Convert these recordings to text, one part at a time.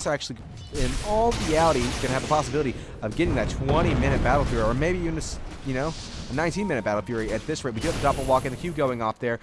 Lynx actually, in all reality, can have the possibility of getting that 20-minute Battle Fury, or maybe even, you know, a 19-minute Battle Fury at this rate. We do have the Doppel Walk and the Q going off there.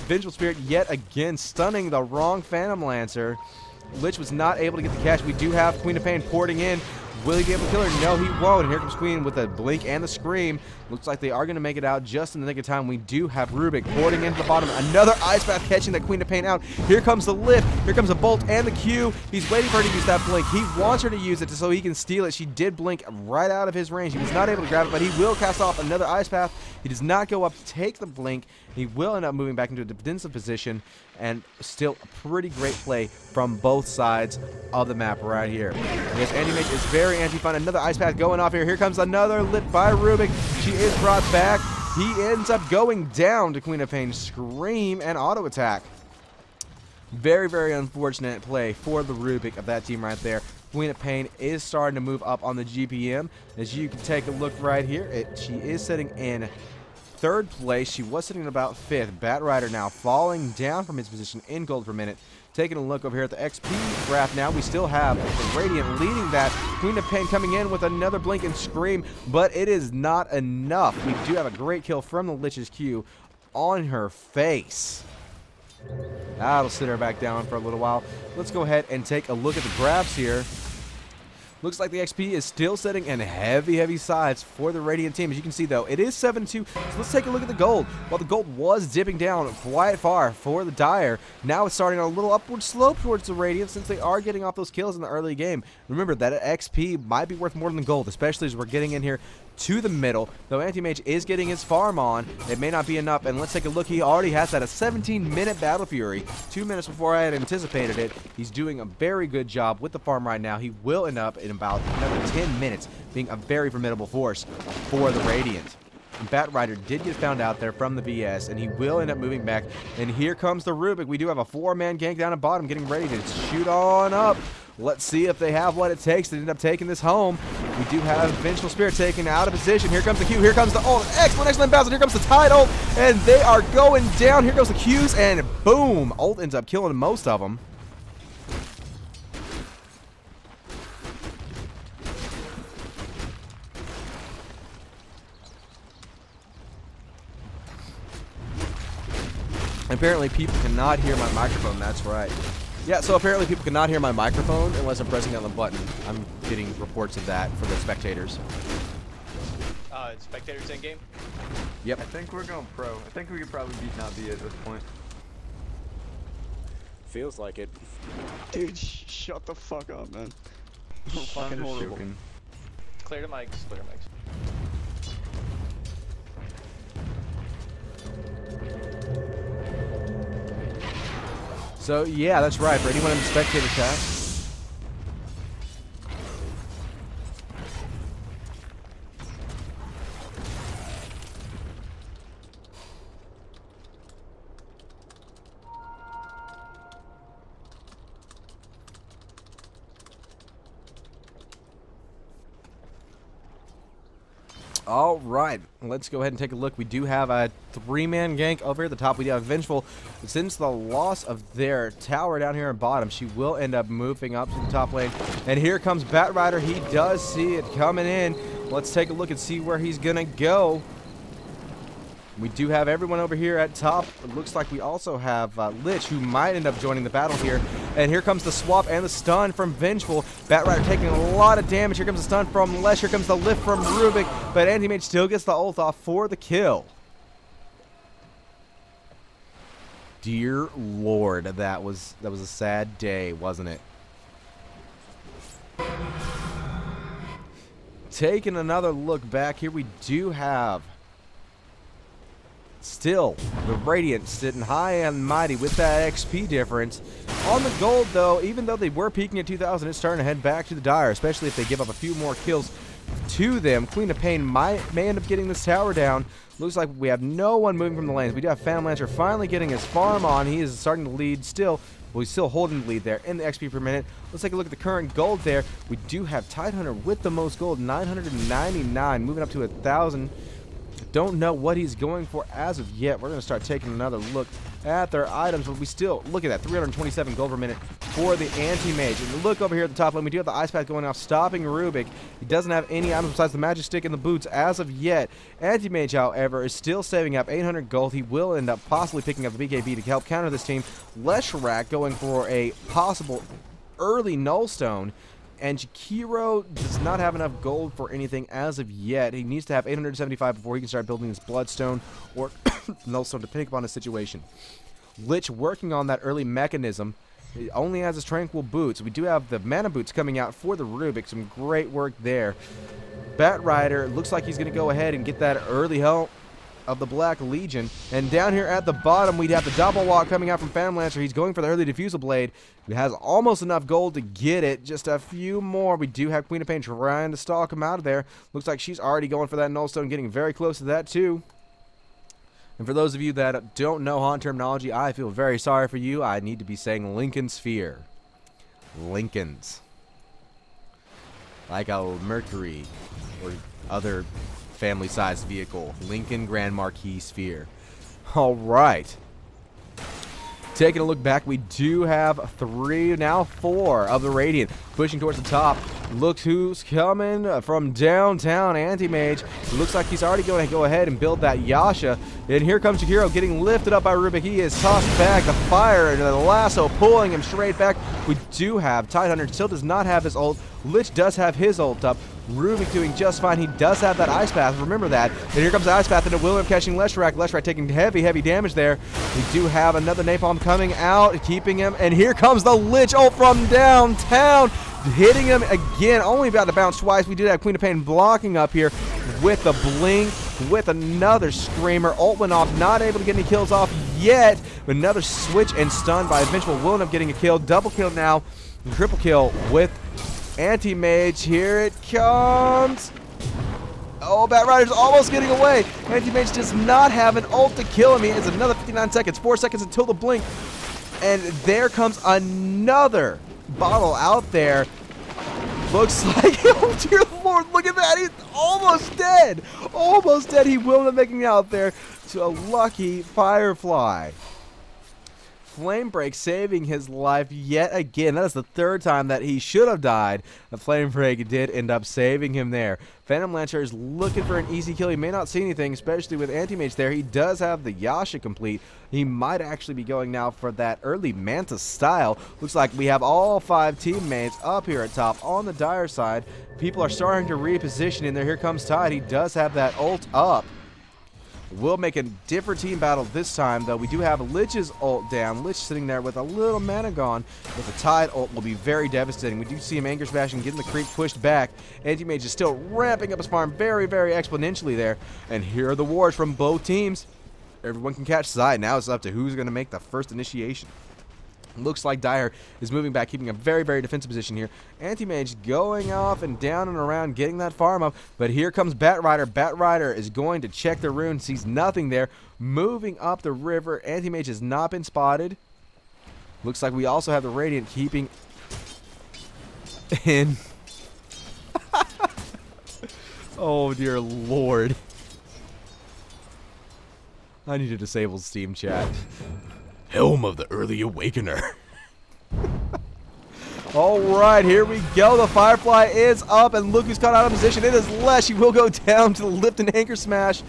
Vengeful Spirit yet again stunning the wrong Phantom Lancer. Lich was not able to get the catch. We do have Queen of Pain porting in. Will he be able to kill her? No, he won't. And here comes Queen with a blink and the scream. Looks like they are going to make it out just in the nick of time. We do have Rubik porting into the bottom. Another Ice Path catching that Queen of Pain out. Here comes the lift. Here comes the bolt and the Q. He's waiting for her to use that blink. He wants her to use it so he can steal it. She did blink right out of his range. He was not able to grab it, but he will cast off another Ice Path. He does not go up to take the blink. He will end up moving back into a defensive position, and still a pretty great play from both sides of the map right here. This Anti-Mage is very anti-fun. Another Ice Path going off here. Here comes another lit by Rubik. She is brought back. He ends up going down to Queen of Pain. Scream and auto attack. Very, very unfortunate play for the Rubik of that team right there. Queen of Pain is starting to move up on the GPM. As you can take a look right here, she is sitting in third place. She was sitting in about fifth. Bat Rider now falling down from his position in gold per minute. Taking a look over here at the XP graph now, we still have the Radiant leading that. Queen of Pain coming in with another blink and scream, but it is not enough. We do have a great kill from the Lich's Q on her face. That'll sit her back down for a little while. Let's go ahead and take a look at the graphs here. Looks like the XP is still setting in heavy, heavy sides for the Radiant team. As you can see, though, it is 7-2. So let's take a look at the gold. While the gold was dipping down quite far for the Dire, now it's starting on a little upward slope towards the Radiant since they are getting off those kills in the early game. Remember, that XP might be worth more than gold, especially as we're getting in here to the middle. Though Anti-Mage is getting his farm on, it may not be enough. And let's take a look. He already has that, a 17-minute Battle Fury. 2 minutes before I had anticipated it. He's doing a very good job with the farm right now. He will end up in about another 10 minutes being a very formidable force for the Radiant. Bat Rider did get found out there from the VS, and he will end up moving back. And here comes the Rubik. We do have a 4-man gank down at bottom, getting ready to shoot on up. Let's see if they have what it takes to end up taking this home. We do have Vengeful Spirit taken out of position. Here comes the Q. Here comes the ult. Excellent bounce. Here comes the Tide ult. And they are going down. Here goes the Qs. And boom. Ult ends up killing most of them. Apparently people cannot hear my microphone. That's right. Yeah, so apparently people cannot hear my microphone unless I'm pressing on the button. I'm getting reports of that for the spectators. Spectators in game? Yep. I think we're going pro. I think we could probably beat Navi at this point. Feels like it. Dude, shut the fuck up, man. Fucking horrible. Clear the mics. Clear the mics. So, yeah, that's right. For anyone in the spectator chat. All right, let's go ahead and take a look. We do have a 3-man gank over here at the top. We do have Vengeful. Since the loss of their tower down here at bottom, she will end up moving up to the top lane. And here comes Bat Rider. He does see it coming in. Let's take a look and see where he's going to go. We do have everyone over here at top. It looks like we also have Lich, who might end up joining the battle here. And here comes the swap and the stun from Vengeful. Bat Rider taking a lot of damage. Here comes the stun from Lesh. Here comes the lift from Rubik. But Anti-Mage still gets the ult off for the kill. Dear Lord, that was a sad day, wasn't it? Taking another look back here, we do have still the Radiant sitting high and mighty with that XP difference. On the gold, though, even though they were peaking at 2,000, it's starting to head back to the Dire, especially if they give up a few more kills to them. Queen of Pain may end up getting this tower down. Looks like we have no one moving from the lanes. We do have Phantom Lancer finally getting his farm on. He is starting to lead still. Well, he's still holding the lead there in the XP per minute. Let's take a look at the current gold there. We do have Tidehunter with the most gold, 999, moving up to 1,000. Don't know what he's going for as of yet. We're going to start taking another look at their items, but we still, look at that, 327 gold per minute for the Anti-Mage. And look over here at the top lane, we do have the Ice Path going off, stopping Rubik. He doesn't have any items besides the Magic Stick and the boots as of yet. Anti-Mage, however, is still saving up 800 gold. He will end up possibly picking up the BKB to help counter this team. Leshrac going for a possible early Nullstone. And Jakiro does not have enough gold for anything as of yet. He needs to have 875 before he can start building his Bloodstone or Nullstone, depending upon his situation. Lich working on that early mechanism. He only has his Tranquil Boots. We do have the Mana Boots coming out for the Rubik. Some great work there. Bat Rider looks like he's going to go ahead and get that early help of the Black Legion. And down here at the bottom, we'd have the Double Walk coming out from Phantom Lancer. He's going for the early Diffusal Blade. He has almost enough gold to get it. Just a few more. We do have Queen of Pain trying to stalk him out of there. Looks like she's already going for that Nullstone, getting very close to that too. And for those of you that don't know Haunt terminology, I feel very sorry for you. I need to be saying Lincoln Sphere. Lincolns. Like a Mercury or other family-sized vehicle. Lincoln Grand Marquis Sphere. All right. Taking a look back, we do have 3, now 4 of the Radiant pushing towards the top. Look who's coming from downtown. Anti-Mage. Looks like he's already going to go ahead and build that Yasha. And here comes Jakiro getting lifted up by Rubik. He is tossed back. The fire and the lasso pulling him straight back. We do have Tidehunter. Still does not have his ult. Lich does have his ult up. Rubik doing just fine. He does have that Ice Path. Remember that. And here comes the Ice Path, and it will end up catching Leshrac. Leshrac taking heavy, heavy damage there. We do have another Napalm coming out, keeping him. And here comes the Lich ult from downtown, hitting him again. Only about to bounce twice. We did have Queen of Pain blocking up here with the blink, with another Screamer. Ult went off, not able to get any kills off yet. Another switch and stun by Vengeful will end up getting a kill. Double kill now. Triple kill with Anti-Mage. Here it comes. Oh, Bat Rider's almost getting away. Anti-Mage does not have an ult to kill him. He has another 59 seconds, 4 seconds until the blink. And there comes another bottle out there. Looks like, oh dear Lord, look at that. He's almost dead. Almost dead. He will end up making it out there to a lucky Firefly. Flame Break saving his life yet again. That is the 3rd time that he should have died. The Flame Break did end up saving him there. Phantom Lancer is looking for an easy kill. He may not see anything, especially with Anti-Mage there. He does have the Yasha complete. He might actually be going now for that early Manta style. Looks like we have all 5 teammates up here at top on the Dire side. People are starting to reposition in there. Here comes Tide. He does have that ult up. We'll make a different team battle this time, though. We do have Lich's ult down. Lich sitting there with a little mana gone, but the Tide ult will be very devastating. We do see him Anger Smashing, getting the creep pushed back. Anti-Mage is still ramping up his farm very, very exponentially there. And here are the wars from both teams. Everyone can catch side. Now it's up to who's going to make the first initiation. Looks like Dire is moving back, keeping a very, very defensive position here. Anti-Mage going off and down and around, getting that farm up. But here comes Bat Rider. Bat Rider is going to check the rune, sees nothing there. Moving up the river. Anti-Mage has not been spotted. Looks like we also have the Radiant keeping in. Oh, dear Lord. I need to disable Steam chat. Helm of the Early Awakener. Alright, here we go. The Firefly is up, and look who's caught out of position. It is Lesh. He will go down to the lift and anchor smash.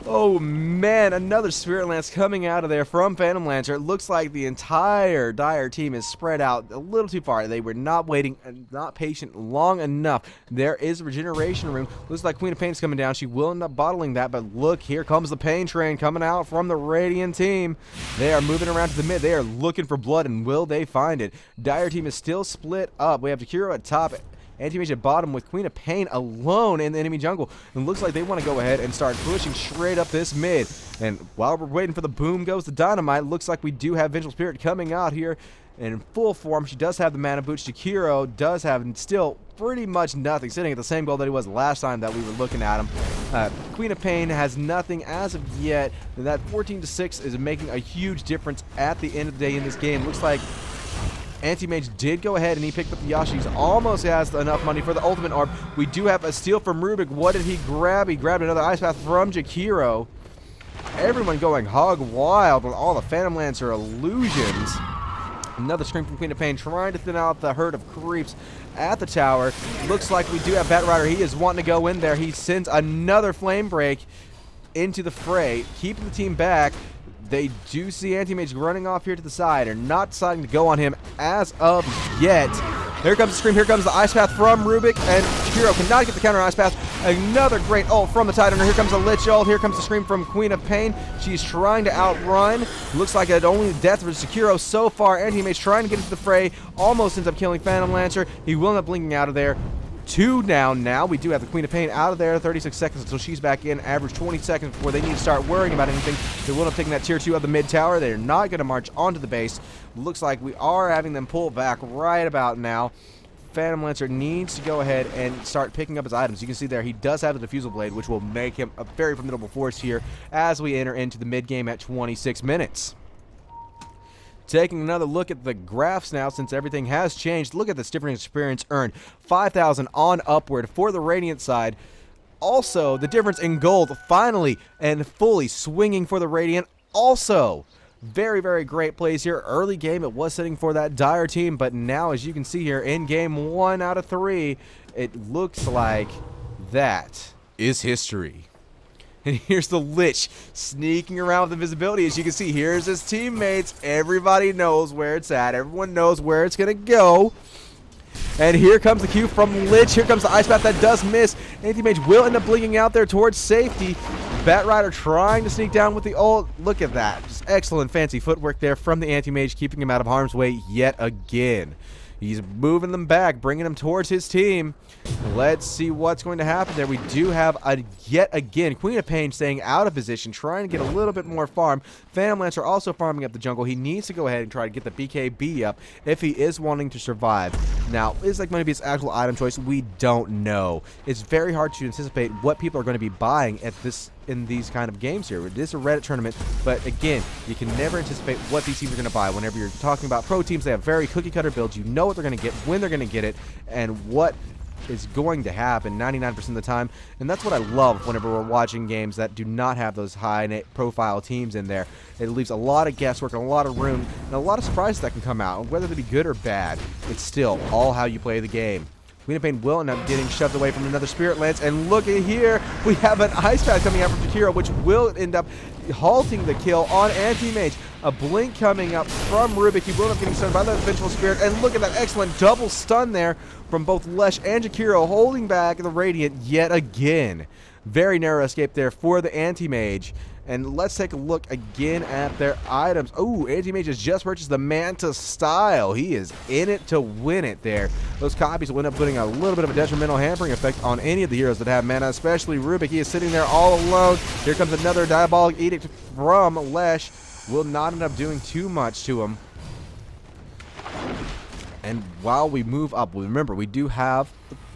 Oh man, another Spirit Lance coming out of there from Phantom Lancer. It looks like the entire Dire team is spread out a little too far. They were not waiting, not patient long enough. There is a regeneration room. Looks like Queen of Pain is coming down. She will end up bottling that, but look, here comes the Pain Train coming out from the Radiant team. They are moving around to the mid. They are looking for blood, and will they find it? Dire team is still split up. We have Jakiro at top, Anti-Mage at bottom with Queen of Pain alone in the enemy jungle. And it looks like they want to go ahead and start pushing straight up this mid. And while we're waiting for the boom goes the dynamite, looks like we do have Vengeful Spirit coming out here in full form. She does have the mana boots. Jakiro does have still pretty much nothing, sitting at the same goal that he was last time that we were looking at him. Queen of Pain has nothing as of yet. And that 14-6 is making a huge difference at the end of the day in this game. Looks like Anti-Mage did go ahead and he picked up the Yasha. He almost has enough money for the ultimate orb. We do have a steal from Rubik. What did he grab? He grabbed another Ice Path from Jakiro. Everyone going hog wild with all the Phantom Lancer illusions. Another scream from Queen of Pain, trying to thin out the herd of creeps at the tower. Looks like we do have Bat Rider. He is wanting to go in there. He sends another flame break into the fray, keeping the team back. They do see Anti-Mage running off here to the side. They're not deciding to go on him as of yet. Here comes the scream. Here comes the Ice Path from Rubik, and Hero cannot get the counter Ice Path. Another great ult from the Titan. Here comes the Lich ult. Here comes the scream from Queen of Pain. She's trying to outrun. Looks like it only death for Sekiro so far. Anti-Mage trying to get into the fray. Almost ends up killing Phantom Lancer. He will end up blinking out of there. 2 down now. We do have the Queen of Pain out of there. 36 seconds until she's back in. Average 20 seconds before they need to start worrying about anything. They will end up taking that tier 2 of the mid tower. They're not going to march onto the base. Looks like we are having them pull back right about now. Phantom Lancer needs to go ahead and start picking up his items. You can see there he does have the Diffusal Blade, which will make him a very formidable force here as we enter into the mid game at 26 minutes. Taking another look at the graphs now, since everything has changed. Look at this different experience earned. 5,000 on upward for the Radiant side. Also, the difference in gold finally and fully swinging for the Radiant. Also, very, very great plays here. Early game, it was sitting for that Dire team, but now, as you can see here, in game 1 out of 3, it looks like that is history. And here's the Lich sneaking around with invisibility. As you can see, here's his teammates. Everybody knows where it's at. Everyone knows where it's going to go. And here comes the Q from Lich. Here comes the Ice Path that does miss. Anti-Mage will end up blinking out there towards safety. Bat Rider trying to sneak down with the ult. Look at that. Just excellent fancy footwork there from the Anti-Mage, keeping him out of harm's way yet again. He's moving them back, bringing them towards his team. Let's see what's going to happen there. We do have, yet again, Queen of Pain staying out of position, trying to get a little bit more farm. Phantom Lancer also farming up the jungle. He needs to go ahead and try to get the BKB up if he is wanting to survive. Now, is that going to be his actual item choice? We don't know. It's very hard to anticipate what people are going to be buying at this in these kind of games here. It is a Reddit tournament, but again, you can never anticipate what these teams are going to buy. Whenever you're talking about pro teams, they have very cookie-cutter builds. You know what they're going to get, when they're going to get it, and what is going to happen 99% of the time. And that's what I love whenever we're watching games that do not have those high-profile teams in there. It leaves a lot of guesswork and a lot of room and a lot of surprises that can come out. Whether they be good or bad, it's still all how you play the game. Queen of Pain will end up getting shoved away from another Spirit Lance, and look at here, we have an Ice Path coming out from Jakiro, which will end up halting the kill on Anti-Mage. A blink coming up from Rubik. He will end up getting stunned by the Vengeful Spirit, and look at that excellent double stun there from both Lesh and Jakiro, holding back the Radiant yet again. Very narrow escape there for the Anti-Mage. And let's take a look again at their items. Oh, Anti-Mage has just purchased the Manta Style. He is in it to win it there. Those copies will end up putting a little bit of a detrimental hampering effect on any of the heroes that have mana, especially Rubik. He is sitting there all alone. Here comes another Diabolic Edict from Lesh. Will not end up doing too much to him. And while we move up, remember, we do have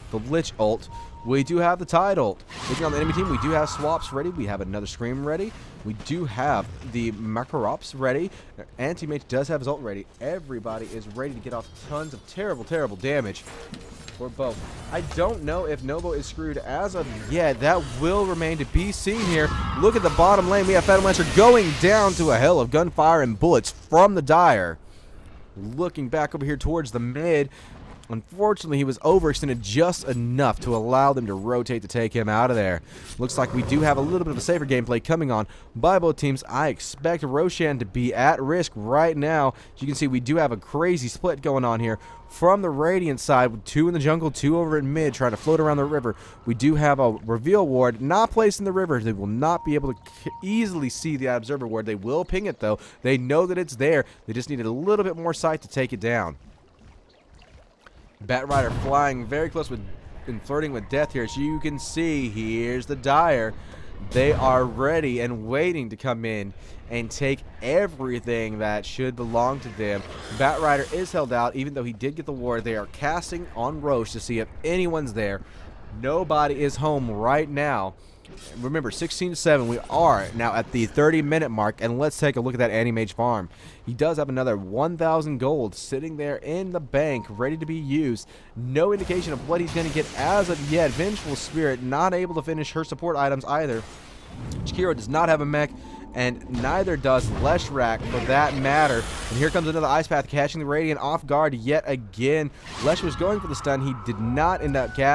the Lich ult. We do have the Tide ult. Looking on the enemy team, we do have swaps ready. We have another Scream ready. We do have the Makarops ready. Anti-Mage does have his ult ready. Everybody is ready to get off tons of terrible, terrible damage for both. I don't know if Nobo is screwed as of yet. That will remain to be seen here. Look at the bottom lane. We have Phantom Lancer going down to a hell of gunfire and bullets from the Dire. Looking back over here towards the mid. Unfortunately, he was overextended just enough to allow them to rotate to take him out of there. Looks like we do have a little bit of a safer gameplay coming on by both teams. I expect Roshan to be at risk right now. As you can see, we do have a crazy split going on here. From the Radiant side, with 2 in the jungle, 2 over in mid, trying to float around the river. We do have a reveal ward not placed in the river. They will not be able to easily see the observer ward. They will ping it, though. They know that it's there. They just needed a little bit more sight to take it down. Bat Rider flying very close with and flirting with death here. As you can see, here's the Dire. They are ready and waiting to come in and take everything that should belong to them. Bat Rider is held out, even though he did get the ward. They are casting on Roche to see if anyone's there. Nobody is home right now. Remember, 16-7, we are now at the 30-minute mark, and let's take a look at that Anti-Mage farm. He does have another 1,000 gold sitting there in the bank, ready to be used. No indication of what he's going to get as of yet. Vengeful Spirit not able to finish her support items either. Chikiro does not have a mech, and neither does Leshrak for that matter. And here comes another Ice Path, catching the Radiant off guard yet again. Lesh was going for the stun. He did not end up casting.